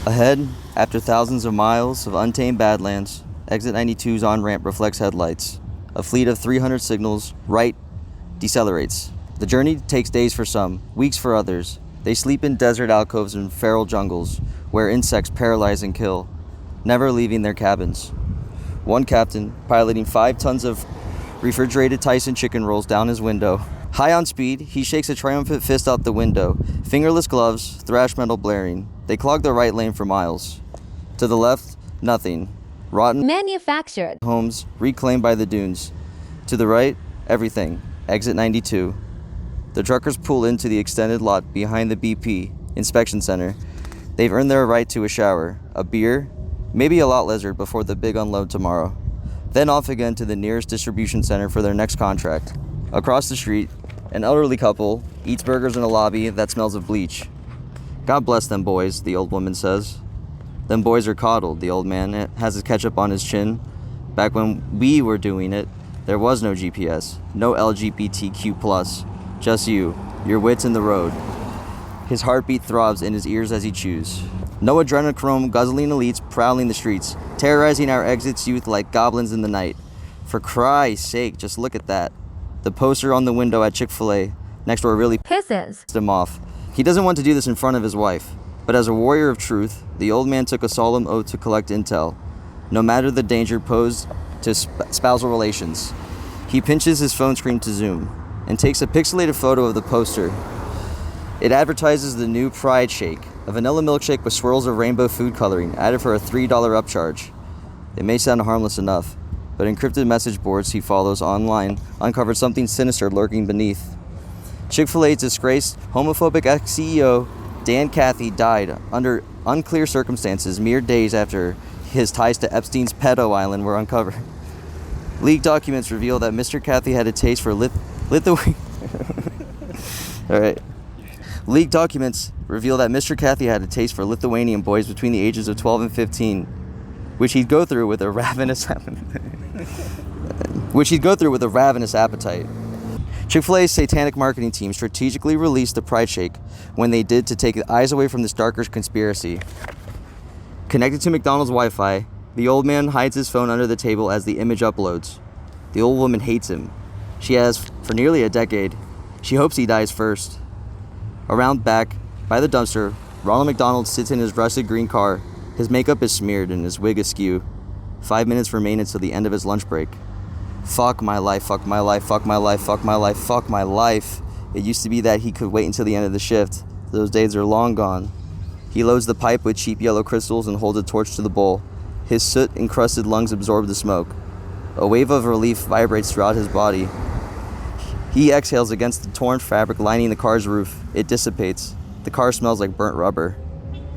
Ahead, after thousands of miles of untamed badlands, exit 92's on-ramp reflects headlights. A fleet of 300 signals, right, decelerates. The journey takes days for some, weeks for others. They sleep in desert alcoves and feral jungles, where insects paralyze and kill, never leaving their cabins. One captain, piloting 5 tons of refrigerated Tyson chicken rolls down his window. High on speed, he shakes a triumphant fist out the window. Fingerless gloves, thrash metal blaring. They clog the right lane for miles. To the left, nothing. Rotten manufactured homes reclaimed by the dunes. To the right, everything. Exit 92. The truckers pull into the extended lot behind the BP inspection center. They've earned their right to a shower, a beer, maybe a lot lizard before the big unload tomorrow. Then off again to the nearest distribution center for their next contract. Across the street, an elderly couple eats burgers in a lobby that smells of bleach. God bless them boys, the old woman says. Them boys are coddled, the old man has his ketchup on his chin. Back when we were doing it, there was no GPS, no LGBTQ+, just you, your wits in the road. His heartbeat throbs in his ears as he chews. No adrenochrome guzzling elites prowling the streets, terrorizing our exits youth like goblins in the night. For Christ's sake, just look at that. The poster on the window at Chick-fil-A next door really pisses him off. He doesn't want to do this in front of his wife, but as a warrior of truth, the old man took a solemn oath to collect intel, no matter the danger posed to spousal relations. He pinches his phone screen to zoom and takes a pixelated photo of the poster. It advertises the new Pride Shake, a vanilla milkshake with swirls of rainbow food coloring, added for a $3 upcharge. It may sound harmless enough, but encrypted message boards he follows online uncovered something sinister lurking beneath. Chick-fil-A's disgraced, homophobic ex-CEO, Dan Cathy, died under unclear circumstances mere days after his ties to Epstein's pedo island were uncovered. Leaked documents reveal that Mr. Cathy had a taste for Leaked documents reveal that Mr. Cathy had a taste for Lithuanian boys between the ages of 12 and 15, which he'd go through with a ravenous appetite. Chick-fil-A's satanic marketing team strategically released the Pride Shake when they did to take eyes away from this darker conspiracy. Connected to McDonald's Wi-Fi, the old man hides his phone under the table as the image uploads. The old woman hates him. She has for nearly a decade. She hopes he dies first. Around back, by the dumpster, Ronald McDonald sits in his rusted green car. His makeup is smeared and his wig askew. 5 minutes remain until the end of his lunch break. Fuck my life, fuck my life, fuck my life, fuck my life, fuck my life. It used to be that he could wait until the end of the shift. Those days are long gone. He loads the pipe with cheap yellow crystals and holds a torch to the bowl. His soot-encrusted lungs absorb the smoke. A wave of relief vibrates throughout his body. He exhales against the torn fabric lining the car's roof. It dissipates. The car smells like burnt rubber.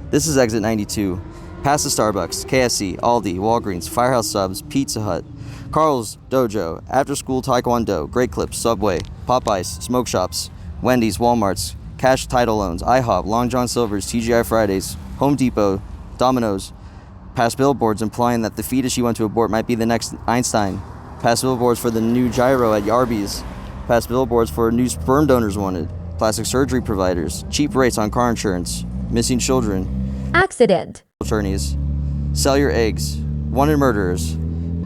This is exit 92. Past the Starbucks, KFC, Aldi, Walgreens, Firehouse Subs, Pizza Hut, Carl's Dojo, After School Taekwondo, Great Clips, Subway, Popeyes, Smoke Shops, Wendy's, Walmart's, Cash Title Loans, IHOP, Long John Silver's, TGI Fridays, Home Depot, Domino's. Past billboards implying that the fetus you want to abort might be the next Einstein. Past billboards for the new gyro at Arby's. Past billboards for new sperm donors wanted. Plastic surgery providers. Cheap rates on car insurance. Missing children. Accident. Attorneys. Sell your eggs. Wanted murderers.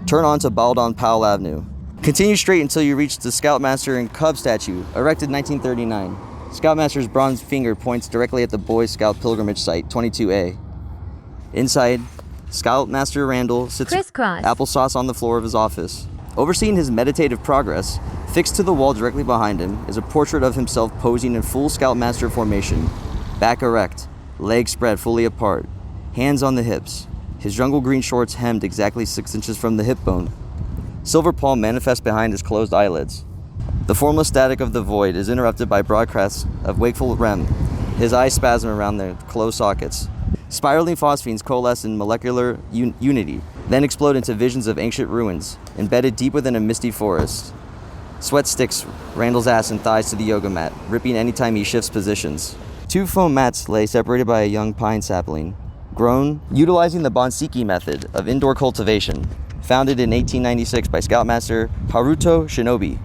Turn on to Baldon Powell Avenue. Continue straight until you reach the Scout Master and Cub statue, erected 1939. Scout Master's bronze finger points directly at the Boy Scout pilgrimage site, 22A. Inside, Scout Master Randal sits applesauce on the floor of his office. Overseeing his meditative progress, fixed to the wall directly behind him, is a portrait of himself posing in full Scout Master formation. Back erect, legs spread fully apart, hands on the hips. His jungle green shorts hemmed exactly 6 inches from the hip bone. Silver palm manifests behind his closed eyelids. The formless static of the void is interrupted by broadcasts of wakeful REM. His eyes spasm around their closed sockets. Spiraling phosphenes coalesce in molecular unity, then explode into visions of ancient ruins, embedded deep within a misty forest. Sweat sticks Randal's ass and thighs to the yoga mat, ripping anytime he shifts positions. 2 foam mats lay separated by a young pine sapling, grown utilizing the Bonseki method of indoor cultivation, founded in 1896 by Scoutmaster Haruto Shinobi.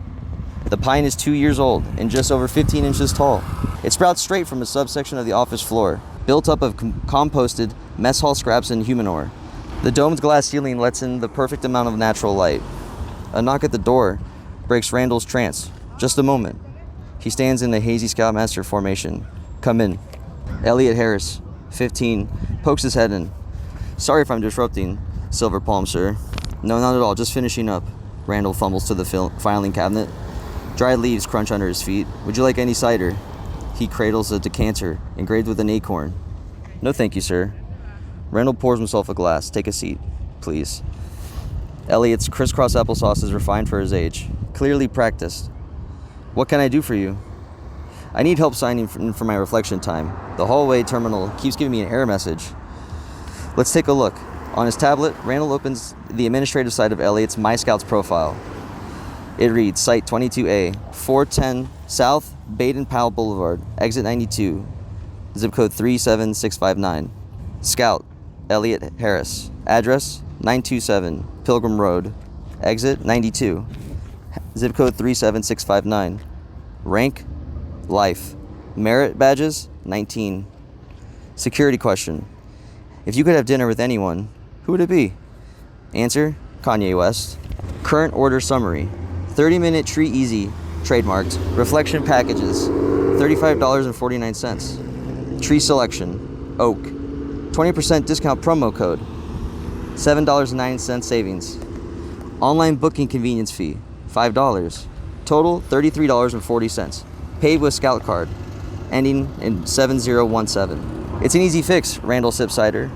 The pine is 2 years old and just over 15 inches tall. It sprouts straight from a subsection of the office floor. built up of composted mess hall scraps and humanure. The domed glass ceiling lets in the perfect amount of natural light. A knock at the door breaks Randal's trance. Just a moment. He stands in the hazy Scout Master formation. Come in. Elliot Harris, 15, pokes his head in. Sorry if I'm disrupting, Silver Palm, sir. No, not at all, just finishing up. Randal fumbles to the filing cabinet. Dried leaves crunch under his feet. Would you like any cider? He cradles a decanter, engraved with an acorn. No thank you, sir. Randal pours himself a glass. Take a seat, please. Elliot's crisscross applesauce is refined for his age. Clearly practiced. What can I do for you? I need help signing for my reflection time. The hallway terminal keeps giving me an error message. Let's take a look. On his tablet, Randal opens the administrative side of Elliot's My Scouts profile. It reads, Site 22A, 410 South Baden-Powell Boulevard, Exit 92, zip code 37659. Scout, Elliot Harris. Address, 927 Pilgrim Road, Exit 92, zip code 37659. Rank, Life. Merit badges, 19. Security question. If you could have dinner with anyone, who would it be? Answer, Kanye West. Current order summary. 30-minute Tree Easy, trademarked. Reflection packages, $35.49. Tree selection, oak. 20% discount promo code, $7.09 savings. Online booking convenience fee, $5. Total, $33.40. Paid with Scout card, ending in 7017. It's an easy fix, Randal sips cider.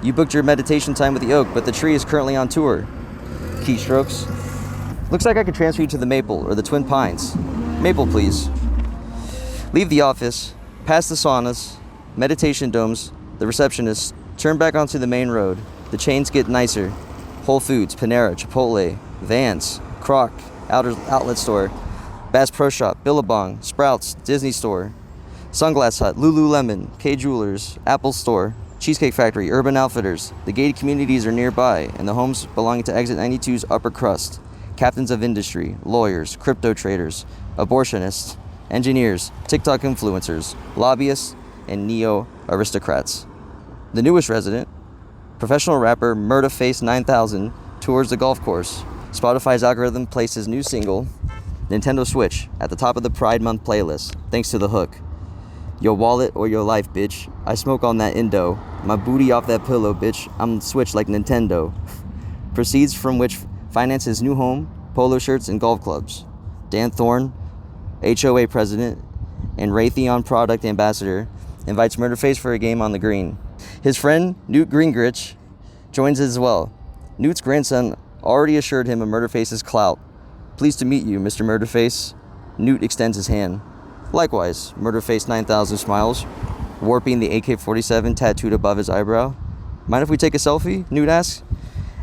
You booked your meditation time with the oak, but the tree is currently on tour. Keystrokes. Looks like I could transfer you to the maple or the twin pines. Maple, please. Leave the office, past the saunas, meditation domes, the receptionist, turn back onto the main road. The chains get nicer. Whole Foods, Panera, Chipotle, Vans, Croc, Outlet Store, Bass Pro Shop, Billabong, Sprouts, Disney Store, Sunglass Hut, Lululemon, K Jewelers, Apple Store, Cheesecake Factory, Urban Outfitters. The gated communities are nearby, and the homes belonging to Exit 92's upper crust. Captains of industry, lawyers, crypto traders, abortionists, engineers, TikTok influencers, lobbyists, and neo-aristocrats. The newest resident, professional rapper Murderface 9000, tours the golf course. Spotify's algorithm placed his new single, Nintendo Switch, at the top of the Pride Month playlist, thanks to the hook. Your wallet or your life, bitch. I smoke on that Indo. My booty off that pillow, bitch. I'm Switch like Nintendo. Proceeds from which finance his new home, polo shirts, and golf clubs. Dan Thorne, HOA president, and Raytheon product ambassador, invites Murderface for a game on the green. His friend, Newt Gingrich, joins as well. Newt's grandson already assured him of Murderface's clout. Pleased to meet you, Mr. Murderface. Newt extends his hand. Likewise, Murderface 9000 smiles, warping the AK-47 tattooed above his eyebrow. Mind if we take a selfie? Newt asks.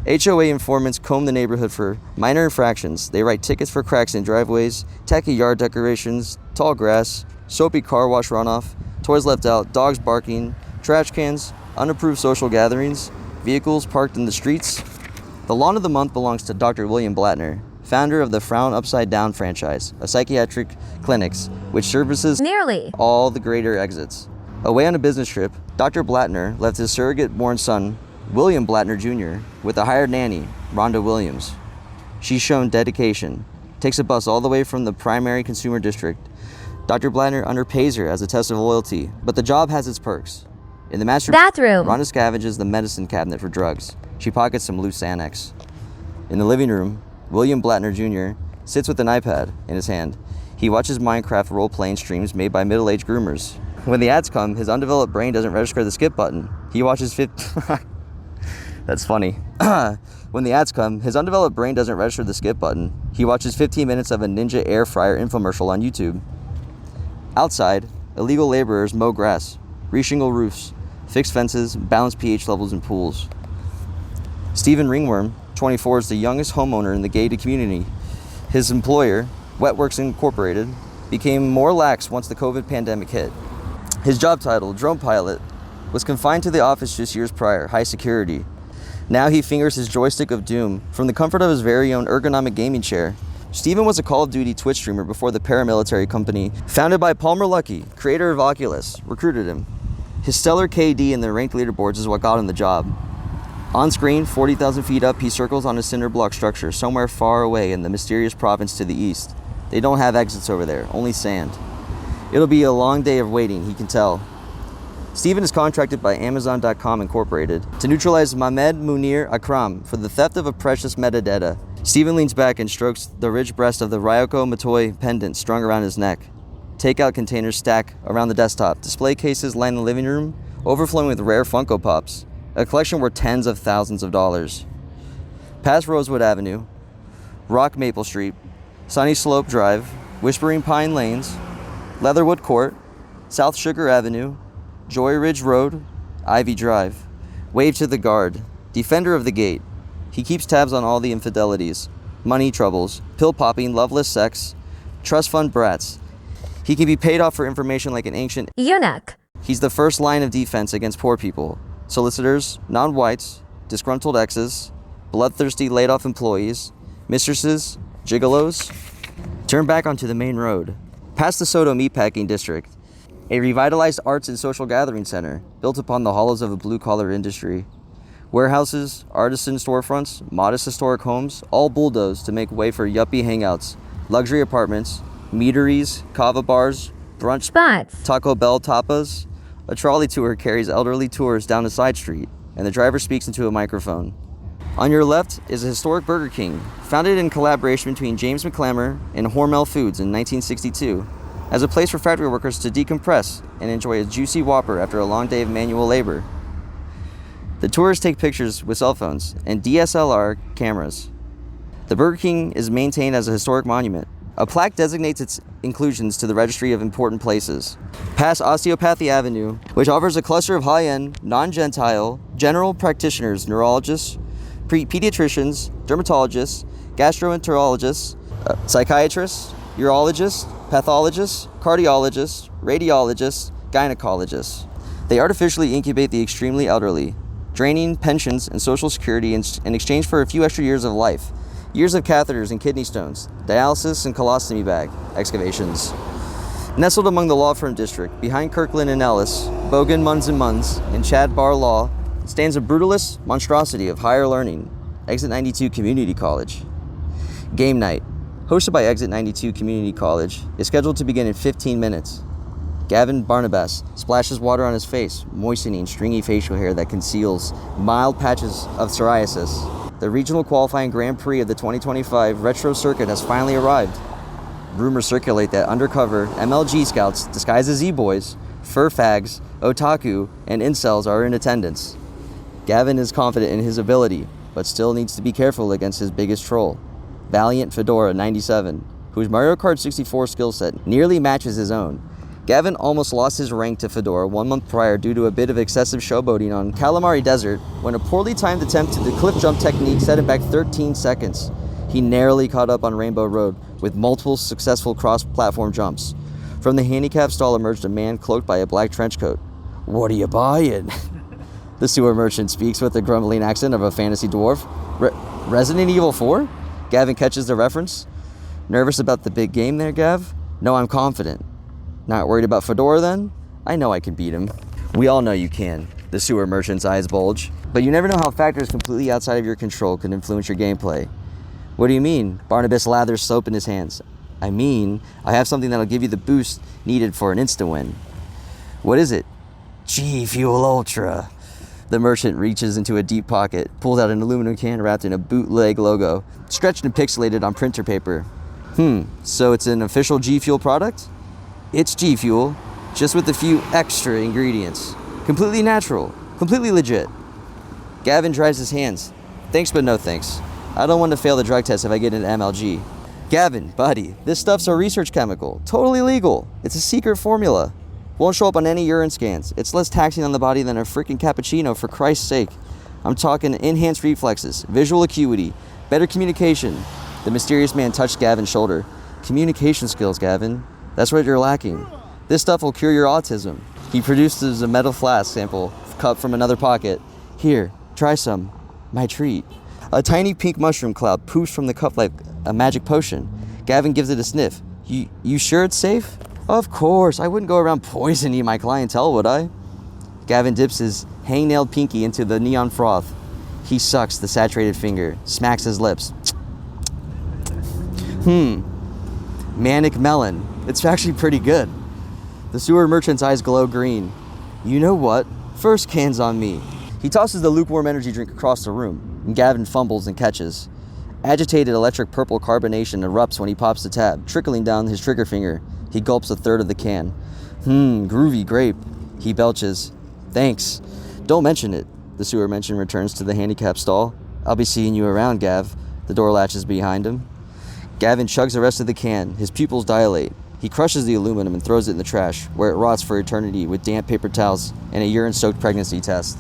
HOA informants comb the neighborhood for minor infractions. They write tickets for cracks in driveways, tacky yard decorations, tall grass, soapy car wash runoff, toys left out, dogs barking, trash cans, unapproved social gatherings, vehicles parked in the streets. The lawn of the month belongs to Dr. William Blattner, founder of the Frown Upside Down franchise, a psychiatric clinics which services nearly all the greater exits. Away on a business trip, Dr. Blattner left his surrogate-born son, William Blattner Jr., with a hired nanny, Rhonda Williams. She's shown dedication, takes a bus all the way from the primary consumer district. Dr. Blattner underpays her as a test of loyalty, but the job has its perks. In the master bathroom, Rhonda scavenges the medicine cabinet for drugs. She pockets some loose Xanax. In the living room, William Blattner Jr. sits with an iPad in his hand. He watches Minecraft role-playing streams made by middle-aged groomers. When the ads come, his undeveloped brain doesn't register the skip button. He watches That's funny. When the ads come, his undeveloped brain doesn't register the skip button. He watches 15 minutes of a Ninja air fryer infomercial on YouTube. Outside, illegal laborers mow grass, reshingle roofs, fix fences, balance pH levels in pools. Stephen Ringworm, 24, is the youngest homeowner in the gated community. His employer, Wetworks Incorporated, became more lax once the COVID pandemic hit. His job title, drone pilot, was confined to the office just years prior, high security. Now he fingers his joystick of doom from the comfort of his very own ergonomic gaming chair. Stephen was a Call of Duty Twitch streamer before the paramilitary company, founded by Palmer Luckey, creator of Oculus, recruited him. His stellar KD and the ranked leaderboards is what got him the job. On screen, 40,000 feet up, he circles on a cinder block structure somewhere far away in the mysterious province to the east. They don't have exits over there, only sand. It'll be a long day of waiting, he can tell. Steven is contracted by Amazon.com Incorporated to neutralize Mahmed Munir Akram for the theft of a precious metadata. Steven leans back and strokes the rich breast of the Ryoko Matoi pendant strung around his neck. Takeout containers stack around the desktop. Display cases line the living room, overflowing with rare Funko Pops. A collection worth tens of thousands of dollars. Past Rosewood Avenue, Rock Maple Street, Sunny Slope Drive, Whispering Pine Lanes, Leatherwood Court, South Sugar Avenue, Joy Ridge Road, Ivy Drive. Wave to the guard, defender of the gate. He keeps tabs on all the infidelities, money troubles, pill popping, loveless sex, trust fund brats. He can be paid off for information like an ancient eunuch. He's the first line of defense against poor people. Solicitors, non-whites, disgruntled exes, bloodthirsty laid-off employees, mistresses, gigolos. Turn back onto the main road, past the Soto Meatpacking District, a revitalized arts and social gathering center built upon the hollows of a blue-collar industry. Warehouses, artisan storefronts, modest historic homes, all bulldozed to make way for yuppie hangouts, luxury apartments, meaderies, kava bars, brunch spots, Taco Bell tapas. A trolley tour carries elderly tourists down a side street, and the driver speaks into a microphone. On your left is a historic Burger King, founded in collaboration between James McClammer and Hormel Foods in 1962, as a place for factory workers to decompress and enjoy a juicy Whopper after a long day of manual labor. The tourists take pictures with cell phones and DSLR cameras. The Burger King is maintained as a historic monument. A plaque designates its inclusions to the Registry of Important Places. Past Osteopathy Avenue, which offers a cluster of high-end, non-gentile, general practitioners, neurologists, pediatricians, dermatologists, gastroenterologists, psychiatrists, urologists, pathologists, cardiologists, radiologists, gynecologists. They artificially incubate the extremely elderly, draining pensions and social security in exchange for a few extra years of life. Years of catheters and kidney stones, dialysis and colostomy bag excavations. Nestled among the law firm district, behind Kirkland and Ellis, Bogan, Munns and Munns, and Chad Bar Law, stands a brutalist monstrosity of higher learning, Exit 92 Community College. Game night, hosted by Exit 92 Community College, is scheduled to begin in 15 minutes. Gavin Barnabas splashes water on his face, moistening stringy facial hair that conceals mild patches of psoriasis. The regional qualifying Grand Prix of the 2025 Retro Circuit has finally arrived. Rumors circulate that undercover MLG scouts disguised as e-boys, fur fags, otaku, and incels are in attendance. Gavin is confident in his ability, but still needs to be careful against his biggest troll, Valiant Fedora 97, whose Mario Kart 64 skill set nearly matches his own. Gavin almost lost his rank to Fedora 1 month prior due to a bit of excessive showboating on Calamari Desert when a poorly timed attempt to the cliff jump technique set him back 13 seconds. He narrowly caught up on Rainbow Road with multiple successful cross-platform jumps. From the handicap stall emerged a man cloaked by a black trench coat. "What are you buying?" The sewer merchant speaks with the grumbling accent of a fantasy dwarf. Resident Evil 4? Gavin catches the reference. Nervous about the big game there, Gav? No, I'm confident. Not worried about Fedora then? I know I can beat him. We all know you can. The sewer merchant's eyes bulge. But you never know how factors completely outside of your control can influence your gameplay. What do you mean? Barnabas lathers soap in his hands. I mean, I have something that'll give you the boost needed for an insta-win. What is it? G Fuel Ultra. The merchant reaches into a deep pocket, pulls out an aluminum can wrapped in a bootleg logo, stretched and pixelated on printer paper. So it's an official G Fuel product? It's G Fuel, just with a few extra ingredients. Completely natural, completely legit. Gavin dries his hands. Thanks, but no thanks. I don't want to fail the drug test if I get into MLG. Gavin, buddy, this stuff's a research chemical. Totally legal. It's a secret formula. Won't show up on any urine scans. It's less taxing on the body than a freaking cappuccino, for Christ's sake. I'm talking enhanced reflexes, visual acuity, better communication. The mysterious man touched Gavin's shoulder. Communication skills, Gavin. That's what you're lacking. This stuff will cure your autism. He produces a metal flask sample cup from another pocket. Here, try some. My treat. A tiny pink mushroom cloud poofs from the cup like a magic potion. Gavin gives it a sniff. You sure it's safe? Of course, I wouldn't go around poisoning my clientele, would I? Gavin dips his hang-nailed pinky into the neon froth. He sucks the saturated finger, smacks his lips. Manic melon. It's actually pretty good. The sewer merchant's eyes glow green. You know what? First can's on me. He tosses the lukewarm energy drink across the room, and Gavin fumbles and catches. Agitated electric purple carbonation erupts when he pops the tab, trickling down his trigger finger. He gulps a third of the can. Groovy grape. He belches. Thanks. Don't mention it. The sewer merchant returns to the handicap stall. I'll be seeing you around, Gav. The door latches behind him. Gavin chugs the rest of the can. His pupils dilate. He crushes the aluminum and throws it in the trash, where it rots for eternity with damp paper towels and a urine-soaked pregnancy test.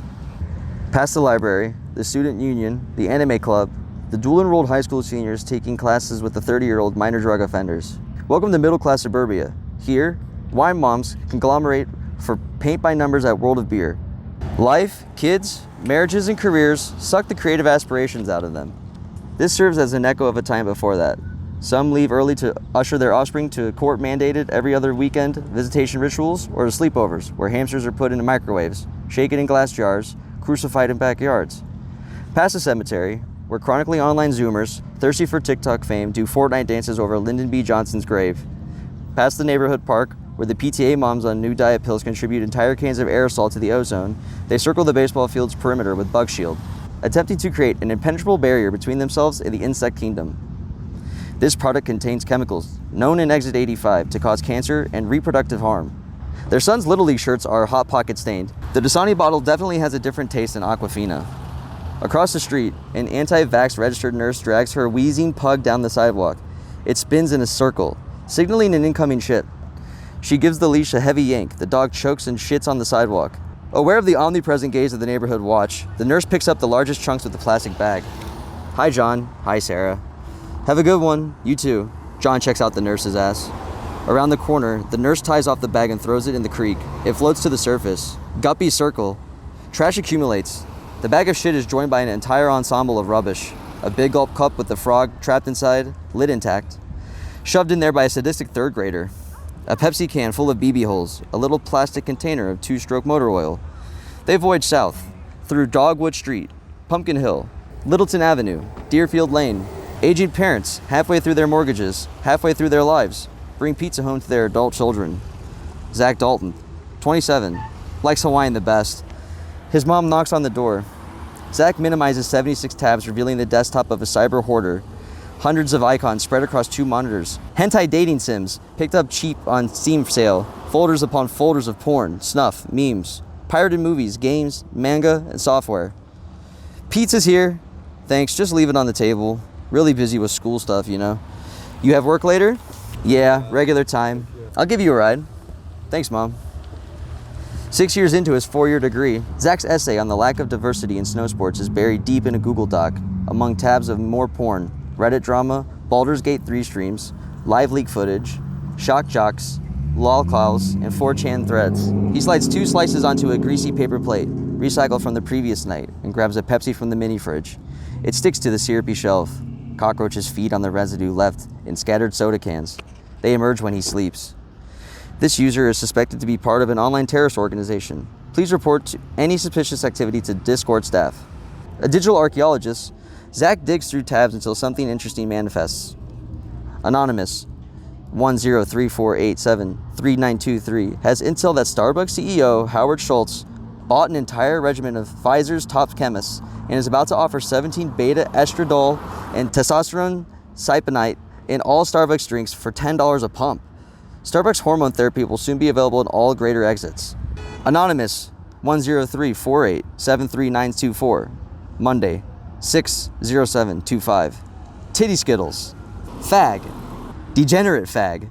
Past the library, the student union, the anime club, the dual-enrolled high school seniors taking classes with the 30-year-old minor drug offenders. Welcome to middle-class suburbia. Here, wine moms conglomerate for paint by numbers at World of Beer. Life, kids, marriages, and careers suck the creative aspirations out of them. This serves as an echo of a time before that. Some leave early to usher their offspring to court-mandated every other weekend visitation rituals or to sleepovers, where hamsters are put into microwaves, shaken in glass jars, crucified in backyards. Past the cemetery, where chronically online Zoomers, thirsty for TikTok fame, do Fortnite dances over Lyndon B. Johnson's grave. Past the neighborhood park, where the PTA moms on new diet pills contribute entire cans of aerosol to the ozone, they circle the baseball field's perimeter with bug shield, attempting to create an impenetrable barrier between themselves and the insect kingdom. This product contains chemicals, known in Exit 85, to cause cancer and reproductive harm. Their son's Little League shirts are Hot Pocket stained. The Dasani bottle definitely has a different taste than Aquafina. Across the street, an anti-vax registered nurse drags her wheezing pug down the sidewalk. It spins in a circle, signaling an incoming shit. She gives the leash a heavy yank. The dog chokes and shits on the sidewalk. Aware of the omnipresent gaze of the neighborhood watch, the nurse picks up the largest chunks with the plastic bag. Hi, John. Hi, Sarah. Have a good one. You too. John checks out the nurse's ass. Around the corner, the nurse ties off the bag and throws it in the creek. It floats to the surface. Guppy circle. Trash accumulates. The bag of shit is joined by an entire ensemble of rubbish. A big gulp cup with the frog trapped inside, lid intact. Shoved in there by a sadistic third grader. A Pepsi can full of BB holes. A little plastic container of two-stroke motor oil. They voyage south, through Dogwood Street, Pumpkin Hill, Littleton Avenue, Deerfield Lane. Aging parents, halfway through their mortgages, halfway through their lives, bring pizza home to their adult children. Zach Dalton, 27, likes Hawaiian the best. His mom knocks on the door. Zach minimizes 76 tabs, revealing the desktop of a cyber hoarder. Hundreds of icons spread across two monitors. Hentai dating sims, picked up cheap on Steam sale. Folders upon folders of porn, snuff, memes. Pirated movies, games, manga, and software. Pizza's here. Thanks, just leave it on the table. Really busy with school stuff, you know. You have work later? Yeah, regular time. I'll give you a ride. Thanks, Mom. 6 years into his 4-year degree, Zach's essay on the lack of diversity in snow sports is buried deep in a Google Doc, among tabs of more porn, Reddit drama, Baldur's Gate 3 streams, live leak footage, shock jocks, lolcows, and 4chan threads. He slides 2 slices onto a greasy paper plate, recycled from the previous night, and grabs a Pepsi from the mini fridge. It sticks to the syrupy shelf. Cockroaches feed on the residue left in scattered soda cans. They emerge when he sleeps. This user is suspected to be part of an online terrorist organization. Please report any suspicious activity to Discord staff. A digital archaeologist, Zach digs through tabs until something interesting manifests. Anonymous, 10348733923, has intel that Starbucks CEO Howard Schultz bought an entire regiment of Pfizer's top chemists and is about to offer 17 beta-estradiol and testosterone cypionate in all Starbucks drinks for $10 a pump. Starbucks hormone therapy will soon be available in all greater exits. Anonymous, 10348733924, Monday, 60725. Titty Skittles. Fag. Degenerate fag.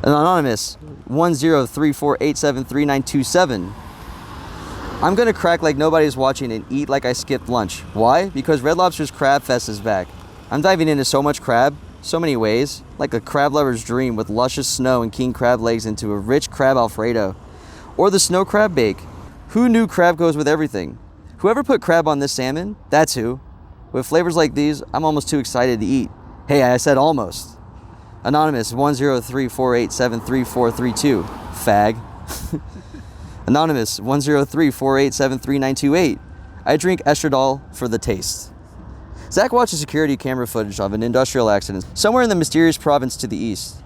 Anonymous, 10348733927. I'm gonna crack like nobody's watching and eat like I skipped lunch. Why? Because Red Lobster's Crab Fest is back. I'm diving into so much crab, so many ways, like a crab lover's dream with luscious snow and king crab legs into a rich crab alfredo. Or the snow crab bake. Who knew crab goes with everything? Whoever put crab on this salmon, that's who. With flavors like these, I'm almost too excited to eat. Hey, I said almost. Anonymous, 10348733432. Fag. Anonymous 10348739228. I drink estradiol for the taste. Zach watches security camera footage of an industrial accident somewhere in the mysterious province to the east.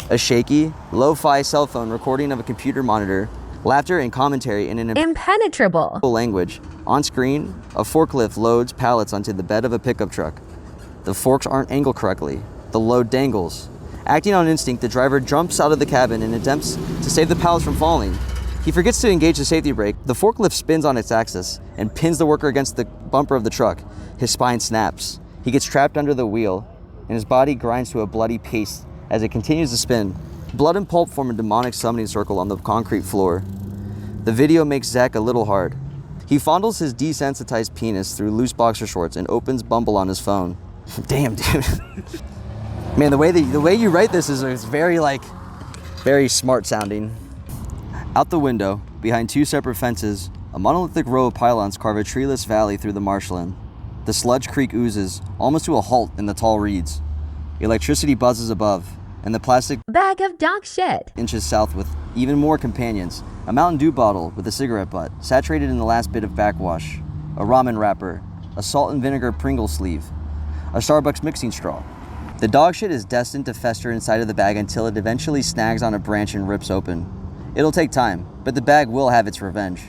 A shaky, lo-fi cell phone recording of a computer monitor, laughter and commentary in an impenetrable language. On screen, a forklift loads pallets onto the bed of a pickup truck. The forks aren't angled correctly. The load dangles. Acting on instinct, the driver jumps out of the cabin and attempts to save the pallets from falling. He forgets to engage the safety brake. The forklift spins on its axis and pins the worker against the bumper of the truck. His spine snaps. He gets trapped under the wheel, and his body grinds to a bloody paste as it continues to spin. Blood and pulp form a demonic summoning circle on the concrete floor. The video makes Zach a little hard. He fondles his desensitized penis through loose boxer shorts and opens Bumble on his phone. Damn, dude. Man, the way you write this is very smart sounding. Out the window, behind two separate fences, a monolithic row of pylons carve a treeless valley through the marshland. The sludge creek oozes, almost to a halt in the tall reeds. Electricity buzzes above, and the plastic bag of dog shit inches south with even more companions. A Mountain Dew bottle with a cigarette butt, saturated in the last bit of backwash. A ramen wrapper, a salt and vinegar Pringle sleeve, a Starbucks mixing straw. The dog shit is destined to fester inside of the bag until it eventually snags on a branch and rips open. It'll take time, but the bag will have its revenge.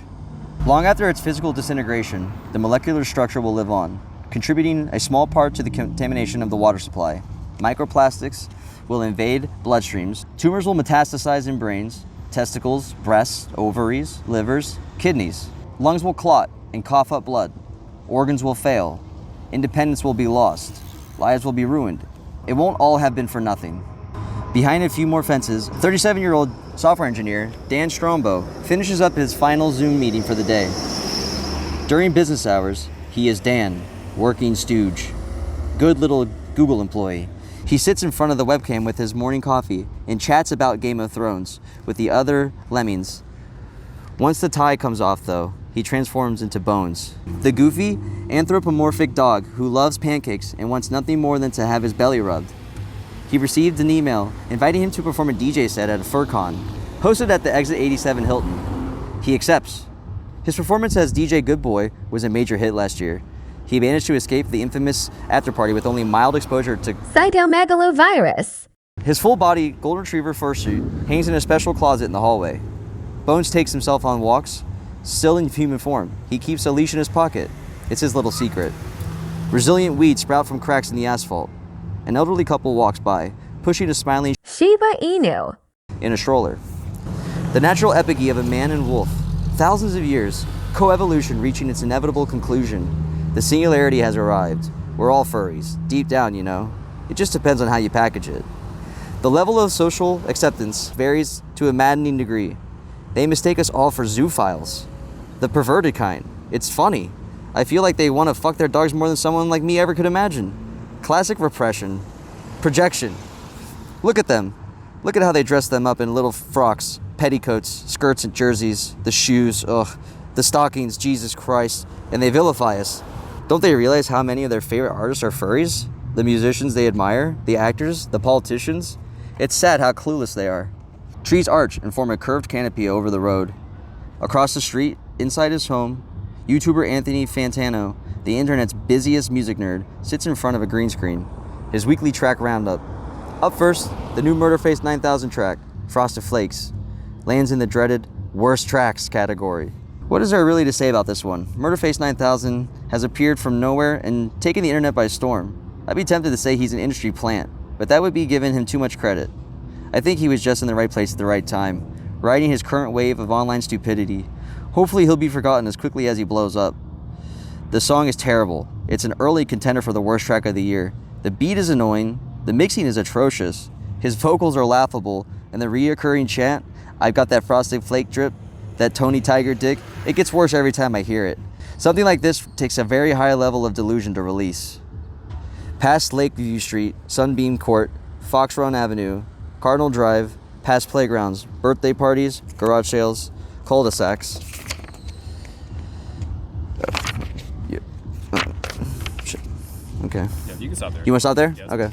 Long after its physical disintegration, the molecular structure will live on, contributing a small part to the contamination of the water supply. Microplastics will invade bloodstreams. Tumors will metastasize in brains, testicles, breasts, ovaries, livers, kidneys. Lungs will clot and cough up blood. Organs will fail. Independence will be lost. Lives will be ruined. It won't all have been for nothing. Behind a few more fences, 37-year-old software engineer Dan Strombo finishes up his final Zoom meeting for the day. During business hours, he is Dan, working stooge. Good little Google employee. He sits in front of the webcam with his morning coffee and chats about Game of Thrones with the other lemmings. Once the tie comes off, though, he transforms into Bones, the goofy, anthropomorphic dog who loves pancakes and wants nothing more than to have his belly rubbed. He received an email inviting him to perform a DJ set at a FurCon, hosted at the Exit 87 Hilton. He accepts. His performance as DJ Good Boy was a major hit last year. He managed to escape the infamous after-party with only mild exposure to cytomegalovirus. His full-body golden retriever fursuit hangs in a special closet in the hallway. Bones takes himself on walks, still in human form. He keeps a leash in his pocket. It's his little secret. Resilient weeds sprout from cracks in the asphalt. An elderly couple walks by, pushing a smiling Shiba Inu in a stroller. The natural epigee of a man and wolf. Thousands of years, coevolution reaching its inevitable conclusion. The singularity has arrived. We're all furries, deep down, you know. It just depends on how you package it. The level of social acceptance varies to a maddening degree. They mistake us all for zoophiles. The perverted kind. It's funny. I feel like they want to fuck their dogs more than someone like me ever could imagine. Classic repression. Projection. Look at them. Look at how they dress them up in little frocks, petticoats, skirts and jerseys, the shoes, the stockings, Jesus Christ, and they vilify us. Don't they realize how many of their favorite artists are furries? The musicians they admire, the actors, the politicians? It's sad how clueless they are. Trees arch and form a curved canopy over the road. Across the street, inside his home, YouTuber Anthony Fantano, the internet's busiest music nerd, sits in front of a green screen. His weekly track roundup. Up first, the new Murderface 9000 track, Frosted Flakes, lands in the dreaded Worst Tracks category. What is there really to say about this one? Murderface 9000 has appeared from nowhere and taken the internet by storm. I'd be tempted to say he's an industry plant, but that would be giving him too much credit. I think he was just in the right place at the right time, riding his current wave of online stupidity. Hopefully he'll be forgotten as quickly as he blows up. The song is terrible. It's an early contender for the worst track of the year. The beat is annoying, the mixing is atrocious, his vocals are laughable, and the reoccurring chant, I've got that frosted flake drip, that Tony Tiger dick, it gets worse every time I hear it. Something like this takes a very high level of delusion to release. Past Lakeview Street, Sunbeam Court, Fox Run Avenue, Cardinal Drive, past playgrounds, birthday parties, garage sales, cul-de-sacs. Shit. Okay. Yeah, you can stop there. You want to stop there? Yes. Okay.